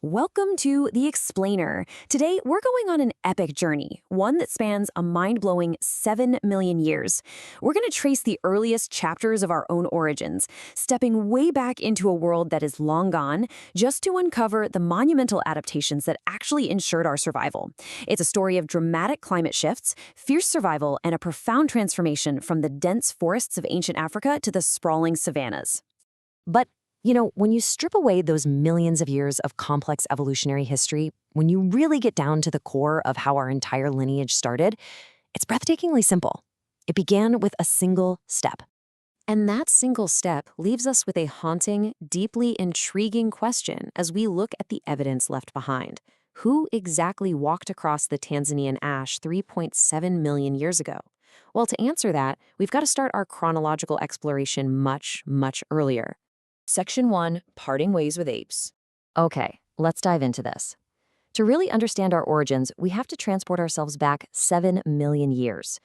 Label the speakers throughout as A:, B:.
A: Welcome to The Explainer. Today, we're going on an epic journey, one that spans a mind-blowing 7 million years. We're going to trace the earliest chapters of our own origins, stepping way back into a world that is long gone, just to uncover the monumental adaptations that actually ensured our survival. It's a story of dramatic climate shifts, fierce survival, and a profound transformation from the dense forests of ancient Africa to the sprawling savannas. But when you strip away those millions of years of complex evolutionary history, when you really get down to the core of how our entire lineage started, it's breathtakingly simple. It began with a single step. And that single step leaves us with a haunting, deeply intriguing question as we look at the evidence left behind. Who exactly walked across the Tanzanian ash 3.7 million years ago? Well, to answer that, we've got to start our chronological exploration much, much earlier. Section 1, Parting Ways with Apes. Okay, let's dive into this. To really understand our origins, we have to transport ourselves back 7 million years.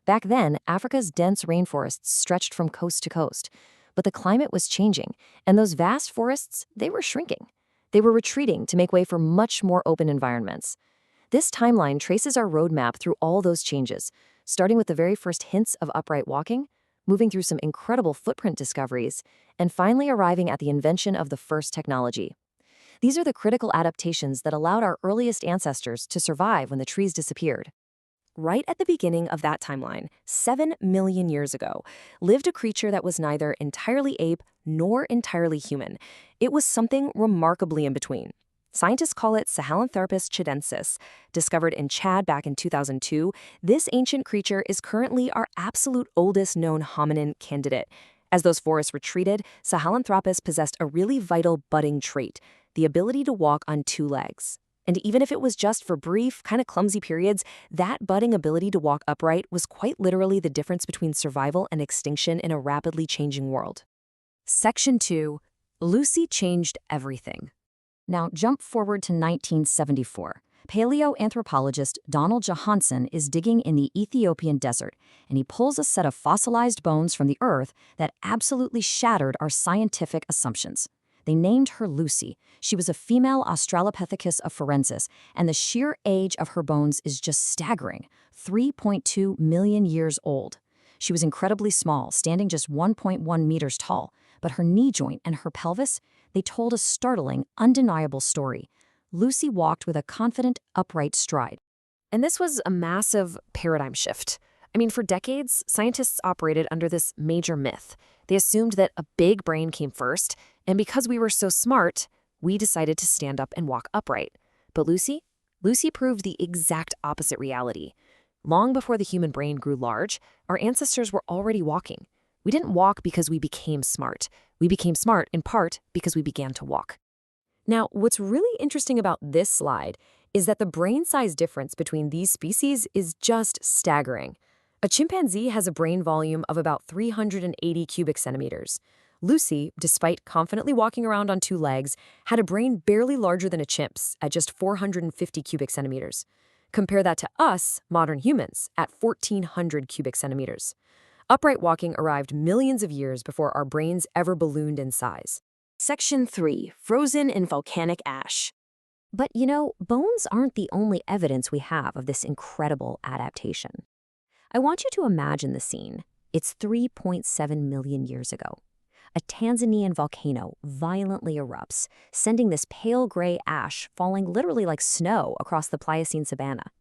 A: Back then, Africa's dense rainforests stretched from coast to coast, but the climate was changing, and those vast forests, they were shrinking. They were retreating to make way for much more open environments. This timeline traces our roadmap through all those changes, starting with the very first hints of upright walking, moving through some incredible footprint discoveries, and finally arriving at the invention of the first technology. These are the critical adaptations that allowed our earliest ancestors to survive when the trees disappeared. Right at the beginning of that timeline, 7 million years ago, lived a creature that was neither entirely ape nor entirely human. It was something remarkably in between. Scientists call it Sahelanthropus chidensis. Discovered in Chad back in 2002, this ancient creature is currently our absolute oldest known hominin candidate. As those forests retreated, Sahelanthropus possessed a really vital budding trait, the ability to walk on two legs. And even if it was just for brief, kind of clumsy periods, that budding ability to walk upright was quite literally the difference between survival and extinction in a rapidly changing world. Section 2. Lucy changed everything. Now, jump forward to 1974. Paleoanthropologist Donald Johanson is digging in the Ethiopian desert, and he pulls a set of fossilized bones from the earth that absolutely shattered our scientific assumptions. They named her Lucy. She was a female Australopithecus of Forensis, and the sheer age of her bones is just staggering, 3.2 million years old. She was incredibly small, standing just 1.1 meters tall, but her knee joint and her pelvis, they told a startling, undeniable story. Lucy walked with a confident, upright stride. And this was a massive paradigm shift. For decades, scientists operated under this major myth. They assumed that a big brain came first, and because we were so smart, we decided to stand up and walk upright. But Lucy proved the exact opposite reality. Long before the human brain grew large, our ancestors were already walking. We didn't walk because we became smart. We became smart in part because we began to walk. Now, what's really interesting about this slide is that the brain size difference between these species is just staggering. A chimpanzee has a brain volume of about 380 cubic centimeters. Lucy, despite confidently walking around on two legs, had a brain barely larger than a chimp's at just 450 cubic centimeters. Compare that to us, modern humans, at 1,400 cubic centimeters. Upright walking arrived millions of years before our brains ever ballooned in size. Section 3. Frozen in volcanic ash. But bones aren't the only evidence we have of this incredible adaptation. I want you to imagine the scene. It's 3.7 million years ago. A Tanzanian volcano violently erupts, sending this pale gray ash falling literally like snow across the Pliocene savanna.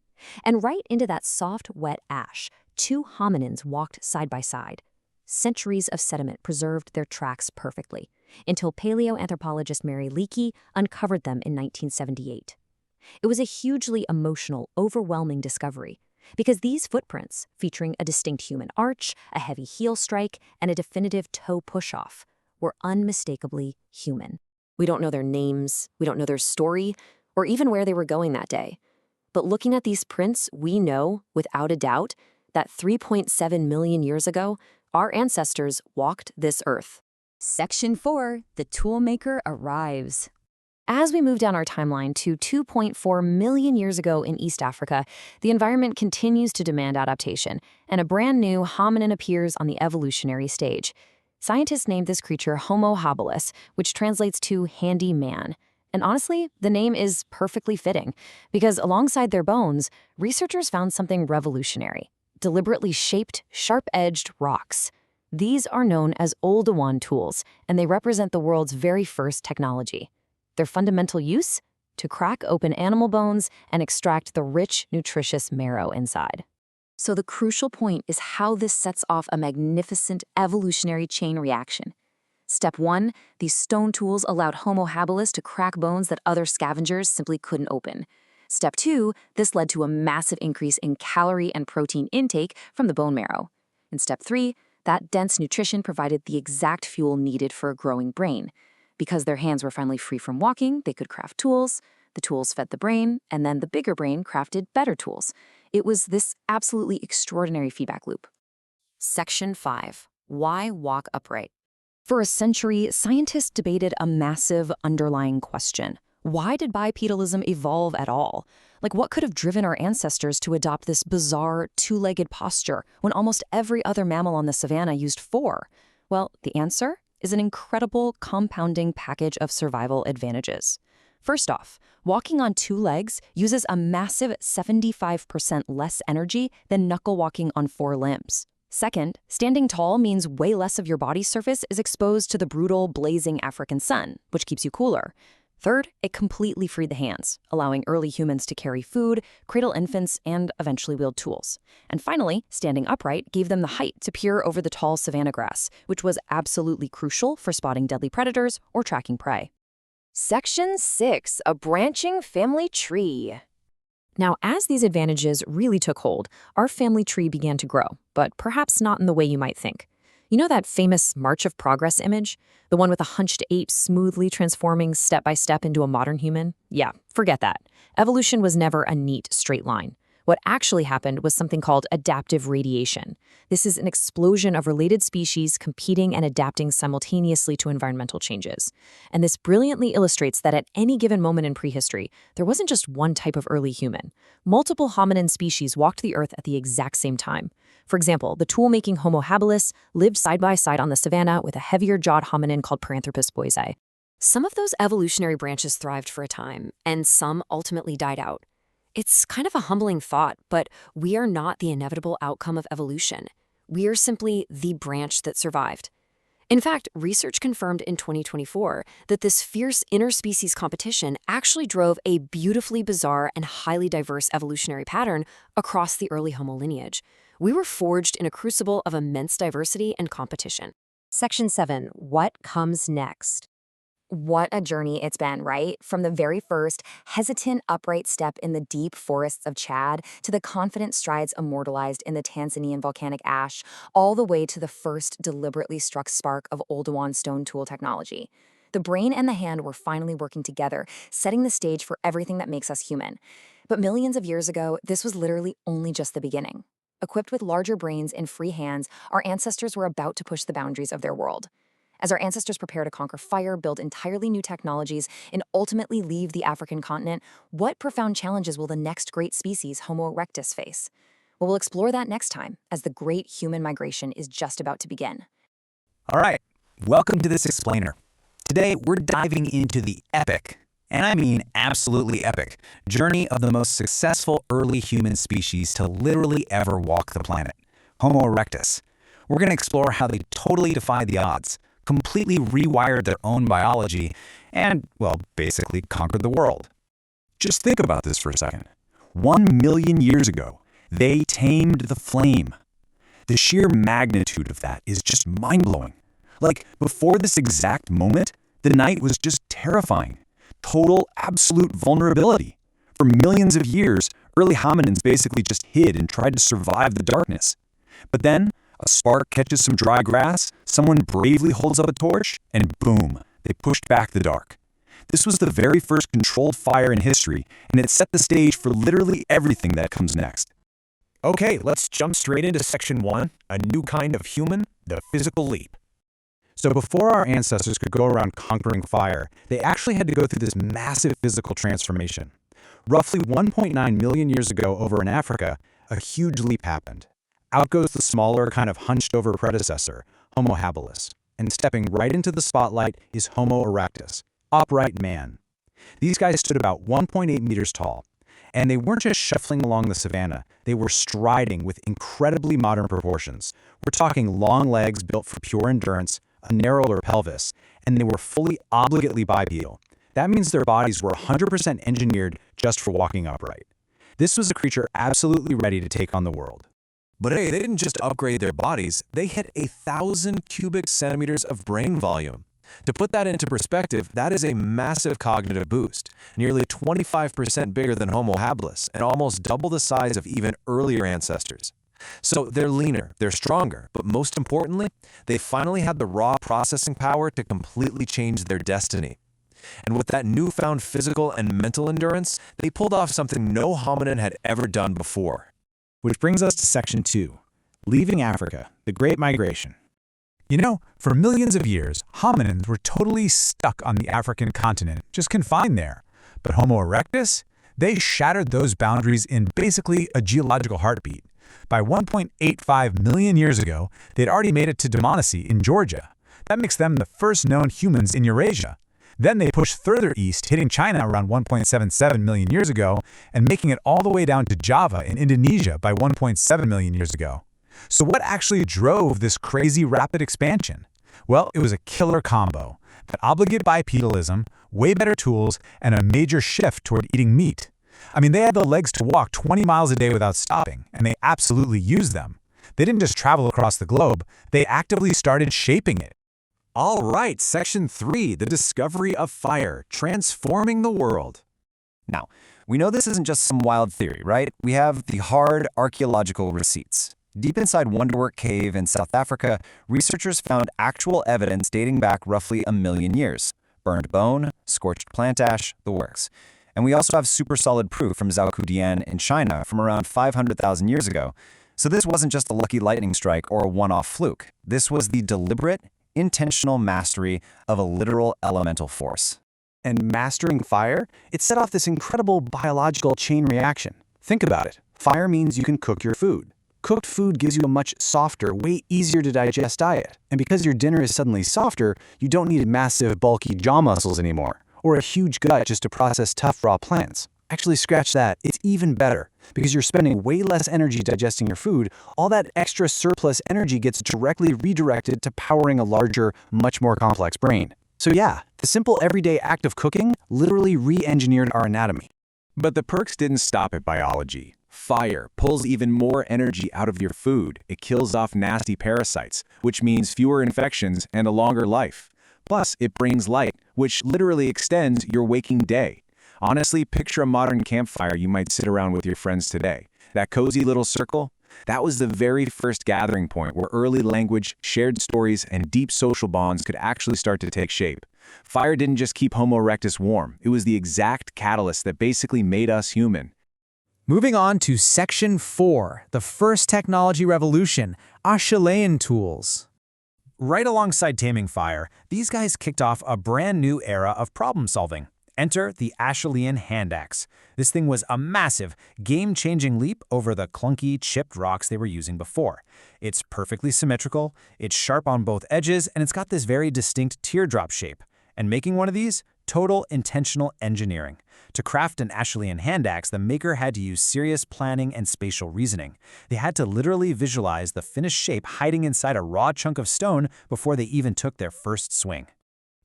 A: And right into that soft, wet ash, two hominins walked side by side. Centuries of sediment preserved their tracks perfectly, until paleoanthropologist Mary Leakey uncovered them in 1978. It was a hugely emotional, overwhelming discovery, because these footprints, featuring a distinct human arch, a heavy heel strike, and a definitive toe push-off, were unmistakably human. We don't know their names, we don't know their story, or even where they were going that day. But looking at these prints, we know, without a doubt, that 3.7 million years ago, our ancestors walked this earth. Section 4. The Toolmaker arrives. As we move down our timeline to 2.4 million years ago in East Africa, the environment continues to demand adaptation, and a brand new hominin appears on the evolutionary stage. Scientists named this creature Homo habilis, which translates to handy man. And honestly, the name is perfectly fitting, because alongside their bones, researchers found something revolutionary: deliberately shaped, sharp-edged rocks. These are known as Oldowan tools, and they represent the world's very first technology. Their fundamental use? To crack open animal bones and extract the rich, nutritious marrow inside. So the crucial point is how this sets off a magnificent evolutionary chain reaction. Step 1, these stone tools allowed Homo habilis to crack bones that other scavengers simply couldn't open. Step 2, this led to a massive increase in calorie and protein intake from the bone marrow. And step 3, that dense nutrition provided the exact fuel needed for a growing brain. Because their hands were finally free from walking, they could craft tools, the tools fed the brain, and then the bigger brain crafted better tools. It was this absolutely extraordinary feedback loop. Section 5. Why walk upright? For a century, scientists debated a massive underlying question. Why did bipedalism evolve at all? Like, what could have driven our ancestors to adopt this bizarre two-legged posture when almost every other mammal on the savanna used four? Well, the answer is an incredible compounding package of survival advantages. First off, walking on two legs uses a massive 75% less energy than knuckle walking on four limbs. Second, standing tall means way less of your body surface is exposed to the brutal, blazing African sun, which keeps you cooler. Third, it completely freed the hands, allowing early humans to carry food, cradle infants, and eventually wield tools. And finally, standing upright gave them the height to peer over the tall savanna grass, which was absolutely crucial for spotting deadly predators or tracking prey. Section 6. A branching family tree. Now, as these advantages really took hold, our family tree began to grow, but perhaps not in the way you might think. You know that famous March of Progress image? The one with a hunched ape smoothly transforming step by step into a modern human? Yeah, forget that. Evolution was never a neat, straight line. What actually happened was something called adaptive radiation. This is an explosion of related species competing and adapting simultaneously to environmental changes. And this brilliantly illustrates that at any given moment in prehistory, there wasn't just one type of early human. Multiple hominin species walked the earth at the exact same time. For example, the tool-making Homo habilis lived side by side on the savanna with a heavier-jawed hominin called Paranthropus boisei. Some of those evolutionary branches thrived for a time, and some ultimately died out. It's kind of a humbling thought, but we are not the inevitable outcome of evolution. We are simply the branch that survived. In fact, research confirmed in 2024 that this fierce interspecies competition actually drove a beautifully bizarre and highly diverse evolutionary pattern across the early Homo lineage. We were forged in a crucible of immense diversity and competition. Section 7. What comes next? What a journey it's been, right? From the very first hesitant, upright step in the deep forests of Chad to the confident strides immortalized in the Tanzanian volcanic ash, all the way to the first deliberately struck spark of Oldowan stone tool technology. The brain and the hand were finally working together, setting the stage for everything that makes us human. But millions of years ago, this was literally only just the beginning. Equipped with larger brains and free hands, our ancestors were about to push the boundaries of their world. As our ancestors prepare to conquer fire, build entirely new technologies, and ultimately leave the African continent, what profound challenges will the next great species, Homo erectus, face? Well, we'll explore that next time, as the great human migration is just about to begin.
B: All right, welcome to this explainer. Today, we're diving into the epic, and I mean absolutely epic, journey of the most successful early human species to literally ever walk the planet, Homo erectus. We're going to explore how they totally defied the odds, completely rewired their own biology, and, well, basically conquered the world. Just think about this for a second. 1 million years ago, they tamed the flame. The sheer magnitude of that is just mind-blowing. Like, before this exact moment, the night was just terrifying. Total, absolute vulnerability. For millions of years, early hominins basically just hid and tried to survive the darkness. But then, a spark catches some dry grass, someone bravely holds up a torch, and boom, they pushed back the dark. This was the very first controlled fire in history, and it set the stage for literally everything that comes next.
C: Okay, let's jump straight into Section 1, a new kind of human, the physical leap.
B: So before our ancestors could go around conquering fire, they actually had to go through this massive physical transformation. Roughly 1.9 million years ago over in Africa, a huge leap happened. Out goes the smaller, kind of hunched-over predecessor, Homo habilis, and stepping right into the spotlight is Homo erectus, upright man. These guys stood about 1.8 meters tall. And they weren't just shuffling along the savannah, they were striding with incredibly modern proportions. We're talking long legs built for pure endurance, a narrower pelvis, and they were fully obligately bipedal. That means their bodies were 100% engineered just for walking upright. This was a creature absolutely ready to take on the world.
D: But hey, they didn't just upgrade their bodies, they hit 1,000 cubic centimeters of brain volume. To put that into perspective, that is a massive cognitive boost, nearly 25% bigger than Homo habilis, and almost double the size of even earlier ancestors. So they're leaner, they're stronger, but most importantly, they finally had the raw processing power to completely change their destiny. And with that newfound physical and mental endurance, they pulled off something no hominin had ever done before.
B: Which brings us to section 2, leaving Africa, the Great Migration. You know, for millions of years, hominins were totally stuck on the African continent, just confined there. But Homo erectus? They shattered those boundaries in basically a geological heartbeat. By 1.85 million years ago, they'd already made it to Dmanisi in Georgia. That makes them the first known humans in Eurasia. Then they pushed further east, hitting China around 1.77 million years ago, and making it all the way down to Java in Indonesia by 1.7 million years ago. So what actually drove this crazy rapid expansion? Well, it was a killer combo. That obligate bipedalism, way better tools, and a major shift toward eating meat. I mean, they had the legs to walk 20 miles a day without stopping, and they absolutely used them. They didn't just travel across the globe, they actively started shaping it.
D: All right, section 3, the discovery of fire, transforming the world.
E: Now, we know this isn't just some wild theory, right? We have the hard archaeological receipts. Deep inside Wonderwork Cave in South Africa, researchers found actual evidence dating back roughly 1 million years. Burned bone, scorched plant ash, the works. And we also have super solid proof from Zhaokudian in China from around 500,000 years ago. So this wasn't just a lucky lightning strike or a one-off fluke. This was the deliberate, intentional mastery of a literal elemental force.
B: And mastering fire, it set off this incredible biological chain reaction. Think about it. Fire means you can cook your food. Cooked food gives you a much softer, way easier to digest diet. And because your dinner is suddenly softer, you don't need massive, bulky jaw muscles anymore, or a huge gut just to process tough raw plants. Actually, scratch that. It's even better. Because you're spending way less energy digesting your food, all that extra surplus energy gets directly redirected to powering a larger, much more complex brain. So yeah, the simple everyday act of cooking literally re-engineered our anatomy.
D: But the perks didn't stop at biology. Fire pulls even more energy out of your food. It kills off nasty parasites, which means fewer infections and a longer life. Plus, it brings light, which literally extends your waking day. Honestly, picture a modern campfire you might sit around with your friends today. That cozy little circle? That was the very first gathering point where early language, shared stories, and deep social bonds could actually start to take shape. Fire didn't just keep Homo erectus warm. It was the exact catalyst that basically made us human.
F: Moving on to Section 4, the first technology revolution, Acheulean tools.
B: Right alongside taming fire, these guys kicked off a brand new era of problem solving. Enter the Acheulean hand axe. This thing was a massive, game-changing leap over the clunky, chipped rocks they were using before. It's perfectly symmetrical, it's sharp on both edges, and it's got this very distinct teardrop shape. And making one of these? Total intentional engineering. To craft an Acheulean hand axe, the maker had to use serious planning and spatial reasoning. They had to literally visualize the finished shape hiding inside a raw chunk of stone before they even took their first swing.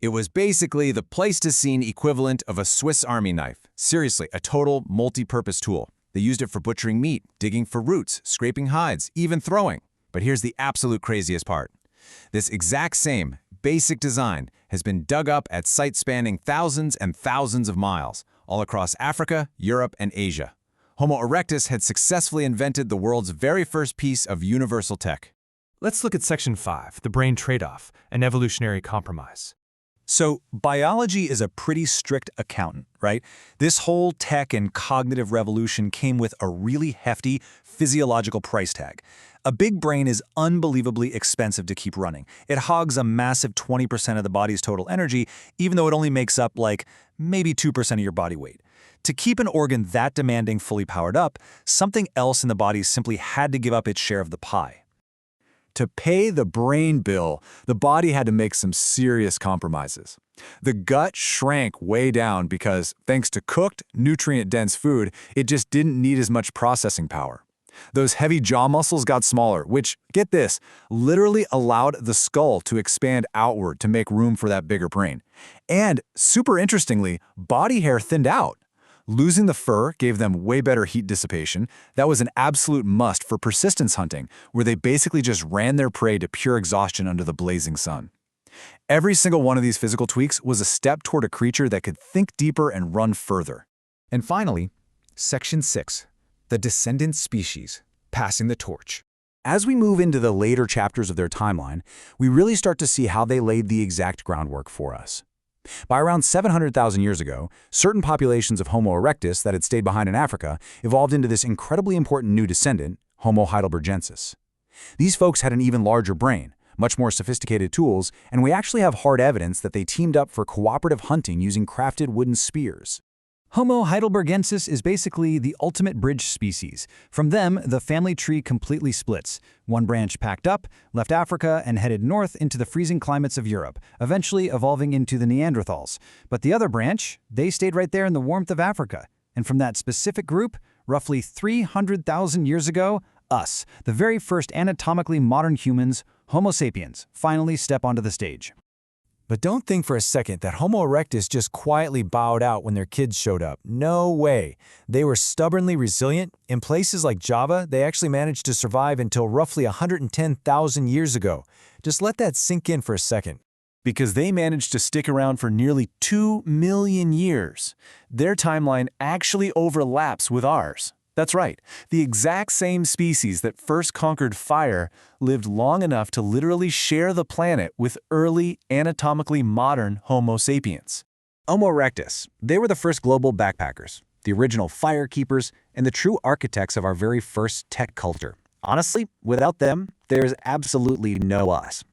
D: It was basically the Pleistocene equivalent of a Swiss Army knife. Seriously, a total multi-purpose tool. They used it for butchering meat, digging for roots, scraping hides, even throwing. But here's the absolute craziest part. This exact same basic design has been dug up at sites spanning thousands and thousands of miles, all across Africa, Europe, and Asia. Homo erectus had successfully invented the world's very first piece of universal tech.
G: Let's look at Section 5, the brain trade-off, an evolutionary compromise.
B: So biology is a pretty strict accountant, right? This whole tech and cognitive revolution came with a really hefty physiological price tag. A big brain is unbelievably expensive to keep running. It hogs a massive 20% of the body's total energy, even though it only makes up like maybe 2% of your body weight. To keep an organ that demanding fully powered up, something else in the body simply had to give up its share of the pie.
D: To pay the brain bill, the body had to make some serious compromises. The gut shrank way down because, thanks to cooked, nutrient-dense food, it just didn't need as much processing power. Those heavy jaw muscles got smaller, which, get this, literally allowed the skull to expand outward to make room for that bigger brain. And, super interestingly, body hair thinned out. Losing the fur gave them way better heat dissipation. That was an absolute must for persistence hunting, where they basically just ran their prey to pure exhaustion under the blazing sun. Every single one of these physical tweaks was a step toward a creature that could think deeper and run further.
C: And finally, Section 6, the descendant species, passing the torch.
B: As we move into the later chapters of their timeline, we really start to see how they laid the exact groundwork for us. By around 700,000 years ago, certain populations of Homo erectus that had stayed behind in Africa evolved into this incredibly important new descendant, Homo heidelbergensis. These folks had an even larger brain, much more sophisticated tools, and we actually have hard evidence that they teamed up for cooperative hunting using crafted wooden spears.
E: Homo heidelbergensis is basically the ultimate bridge species. From them, the family tree completely splits. One branch packed up, left Africa, and headed north into the freezing climates of Europe, eventually evolving into the Neanderthals. But the other branch, they stayed right there in the warmth of Africa. And from that specific group, roughly 300,000 years ago, us, the very first anatomically modern humans, Homo sapiens, finally step onto the stage.
C: But don't think for a second that Homo erectus just quietly bowed out when their kids showed up. No way. They were stubbornly resilient. In places like Java, they actually managed to survive until roughly 110,000 years ago. Just let that sink in for a second.
D: Because they managed to stick around for nearly 2 million years. Their timeline actually overlaps with ours. That's right, the exact same species that first conquered fire lived long enough to literally share the planet with early, anatomically modern Homo sapiens.
B: Homo erectus, they were the first global backpackers, the original fire keepers, and the true architects of our very first tech culture. Honestly, without them, there's absolutely no us.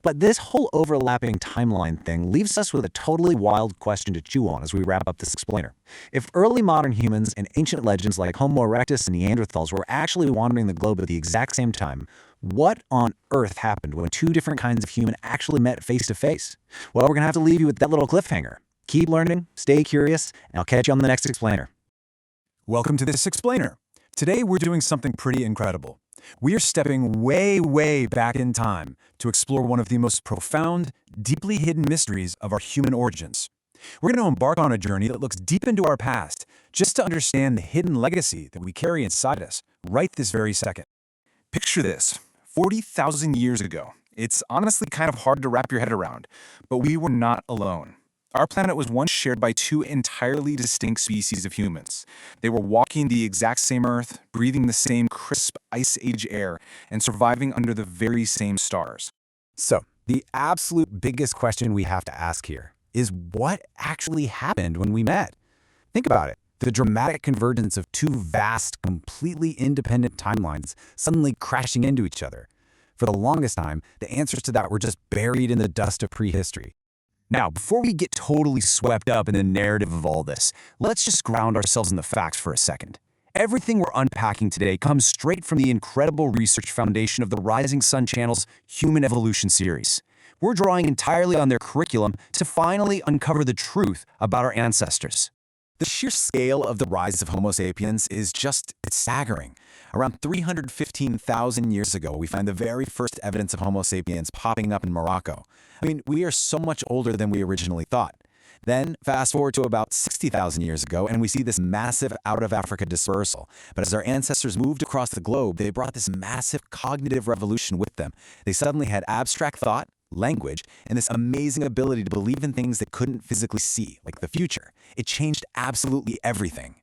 B: But this whole overlapping timeline thing leaves us with a totally wild question to chew on as we wrap up this explainer. If early modern humans and ancient legends like Homo erectus and Neanderthals were actually wandering the globe at the exact same time, what on earth happened when two different kinds of human actually met face to face? Well, we're going to have to leave you with that little cliffhanger. Keep learning, stay curious, and I'll catch you on the next explainer.
D: Welcome to this explainer. Today we're doing something pretty incredible. We are stepping way, way back in time to explore one of the most profound, deeply hidden mysteries of our human origins. We're going to embark on a journey that looks deep into our past, just to understand the hidden legacy that we carry inside us right this very second. Picture this, 40,000 years ago. It's honestly kind of hard to wrap your head around, but we were not alone. Our planet was once shared by two entirely distinct species of humans. They were walking the exact same Earth, breathing the same crisp Ice Age air, and surviving under the very same stars.
B: So, the absolute biggest question we have to ask here is what actually happened when we met? Think about it. The dramatic convergence of two vast, completely independent timelines suddenly crashing into each other. For the longest time, the answers to that were just buried in the dust of prehistory. Now, before we get totally swept up in the narrative of all this, let's just ground ourselves in the facts for a second. Everything we're unpacking today comes straight from the incredible research foundation of the Rising Sun Channel's Human Evolution series. We're drawing entirely on their curriculum to finally uncover the truth about our ancestors. The sheer scale of the rise of Homo sapiens is it's staggering. Around 315,000 years ago, we find the very first evidence of Homo sapiens popping up in Morocco. I mean, we are so much older than we originally thought. Then, fast forward to about 60,000 years ago, and we see this massive out-of-Africa dispersal. But as our ancestors moved across the globe, they brought this massive cognitive revolution with them. They suddenly had abstract thought, language, and this amazing ability to believe in things they couldn't physically see, like the future. It changed absolutely everything.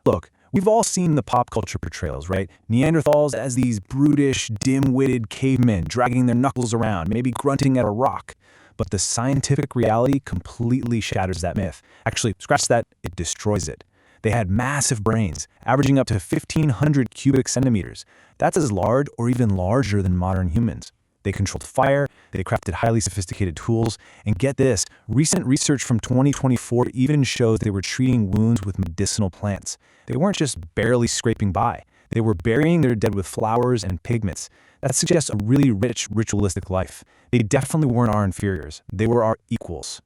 C: Look, we've all seen the pop culture portrayals, right? Neanderthals as these brutish, dim-witted cavemen dragging their knuckles around, maybe grunting at a rock. But the scientific reality completely shatters that myth. Actually, scratch that, it destroys it. They had massive brains, averaging up to 1,500 cubic centimeters. That's as large or even larger than modern humans. They controlled fire, they crafted highly sophisticated tools, and get this, recent research from 2024 even shows they were treating wounds with medicinal plants. They weren't just barely scraping by. They were burying their dead with flowers and pigments. That suggests a really rich, ritualistic life. They definitely weren't our inferiors. They were our equals.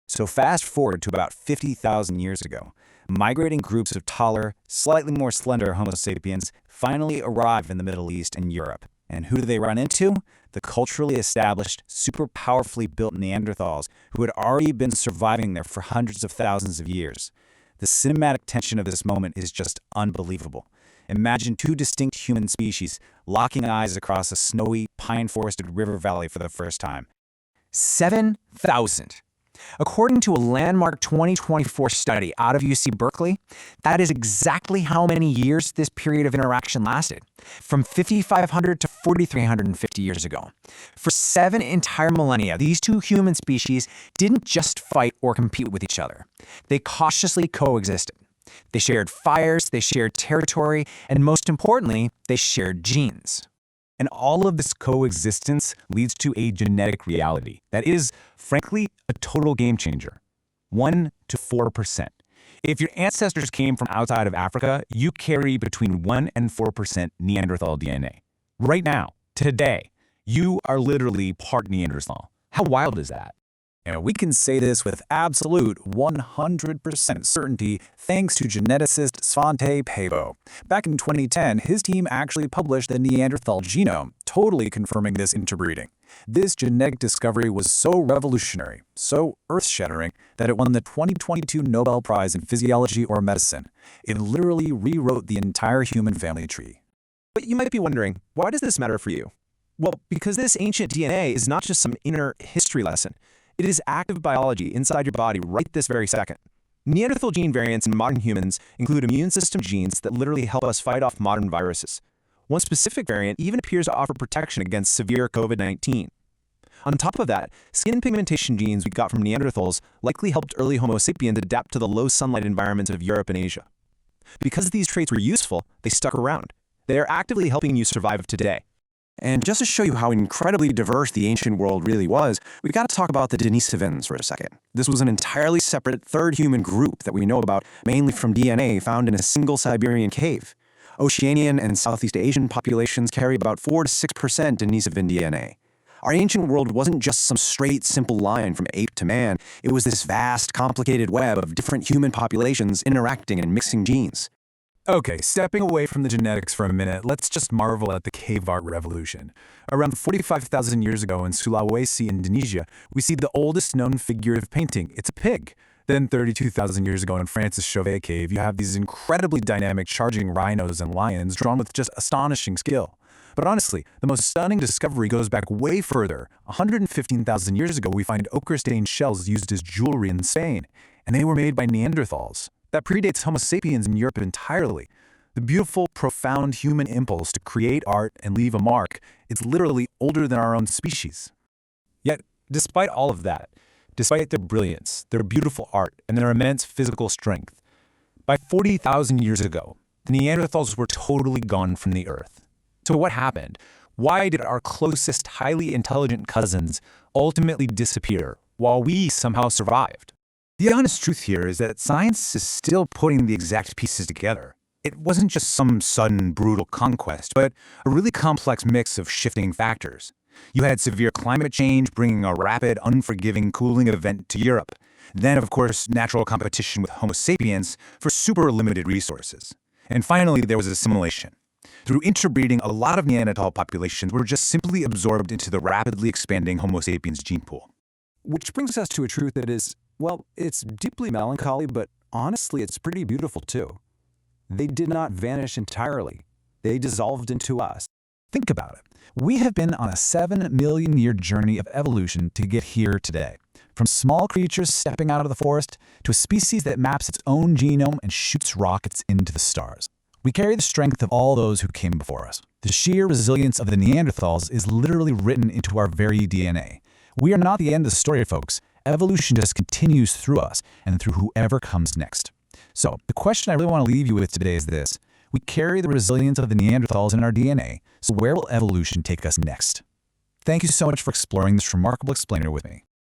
B: So fast forward to about 50,000 years ago. Migrating groups of taller, slightly more slender Homo sapiens finally arrive in the Middle East and Europe. And who do they run into? The culturally established, super powerfully built Neanderthals who had already been surviving there for hundreds of thousands of years. The cinematic tension of this moment is just unbelievable. Imagine two distinct human species locking eyes across a snowy, pine-forested river valley for the first time.
H: 7,000. According to a landmark 2024 study out of UC Berkeley, that is exactly how many years this period of interaction lasted, from 5,500 to 4,350 years ago. For 7 entire millennia, these two human species didn't just fight or compete with each other. They cautiously coexisted. They shared fires, they shared territory, and most importantly, they shared genes.
C: And all of this coexistence leads to a genetic reality that is, frankly, a total game changer. 1 to 4%. If your ancestors came from outside of Africa, you carry between 1 and 4% Neanderthal DNA. Right now, today, you are literally part Neanderthal. How wild is that? And we can say this with absolute 100% certainty thanks to geneticist Svante Pääbo. Back in 2010, his team actually published the Neanderthal genome, totally confirming this interbreeding. This genetic discovery was so revolutionary, so earth-shattering, that it won the 2022 Nobel Prize in Physiology or Medicine. It literally rewrote the entire human family tree.
I: But you might be wondering, why does this matter for you? Well, because this ancient DNA is not just some inner history lesson. It is active biology inside your body right this very second. Neanderthal gene variants in modern humans include immune system genes that literally help us fight off modern viruses. One specific variant even appears to offer protection against severe COVID-19. On top of that, skin pigmentation genes we got from Neanderthals likely helped early Homo sapiens adapt to the low sunlight environments of Europe and Asia. Because these traits were useful, they stuck around. They are actively helping you survive today.
H: And just to show you how incredibly diverse the ancient world really was, we've got to talk about the Denisovans for a second. This was an entirely separate third human group that we know about mainly from DNA found in a single Siberian cave. Oceanian and Southeast Asian populations carry about 4 to 6% Denisovan DNA. Our ancient world wasn't just some straight, simple line from ape to man. It was this vast, complicated web of different human populations interacting and mixing genes.
C: Okay, stepping away from the genetics for a minute, let's just marvel at the cave art revolution. Around 45,000 years ago in Sulawesi, Indonesia, we see the oldest known figurative painting. It's a pig. Then 32,000 years ago in France's Chauvet Cave, you have these incredibly dynamic charging rhinos and lions drawn with just astonishing skill. But honestly, the most stunning discovery goes back way further. 115,000 years ago, we find ochre-stained shells used as jewelry in Spain, and they were made by Neanderthals. That predates Homo sapiens in Europe entirely. The beautiful, profound human impulse to create art and leave a mark is literally older than our own species. Yet, despite all of that, despite their brilliance, their beautiful art, and their immense physical strength, by 40,000 years ago, the Neanderthals were totally gone from the earth. So what happened? Why did our closest, highly intelligent cousins ultimately disappear while we somehow survived? The honest truth here is that science is still putting the exact pieces together. It wasn't just some sudden, brutal conquest, but a really complex mix of shifting factors. You had severe climate change bringing a rapid, unforgiving cooling event to Europe. Then, of course, natural competition with Homo sapiens for super limited resources. And finally, there was assimilation. Through interbreeding, a lot of Neanderthal populations were just simply absorbed into the rapidly expanding Homo sapiens gene pool.
D: Which brings us to a truth that is, well, it's deeply melancholy, but honestly, it's pretty beautiful too. They did not vanish entirely. They dissolved into us.
C: Think about it. We have been on a 7 million year journey of evolution to get here today. From small creatures stepping out of the forest to a species that maps its own genome and shoots rockets into the stars. We carry the strength of all those who came before us. The sheer resilience of the Neanderthals is literally written into our very DNA. We are not the end of the story, folks. Evolution just continues through us and through whoever comes next. So, the question I really want to leave you with today is this. We carry the resilience of the Neanderthals in our DNA, so where will evolution take us next? Thank you so much for exploring this remarkable explainer with me.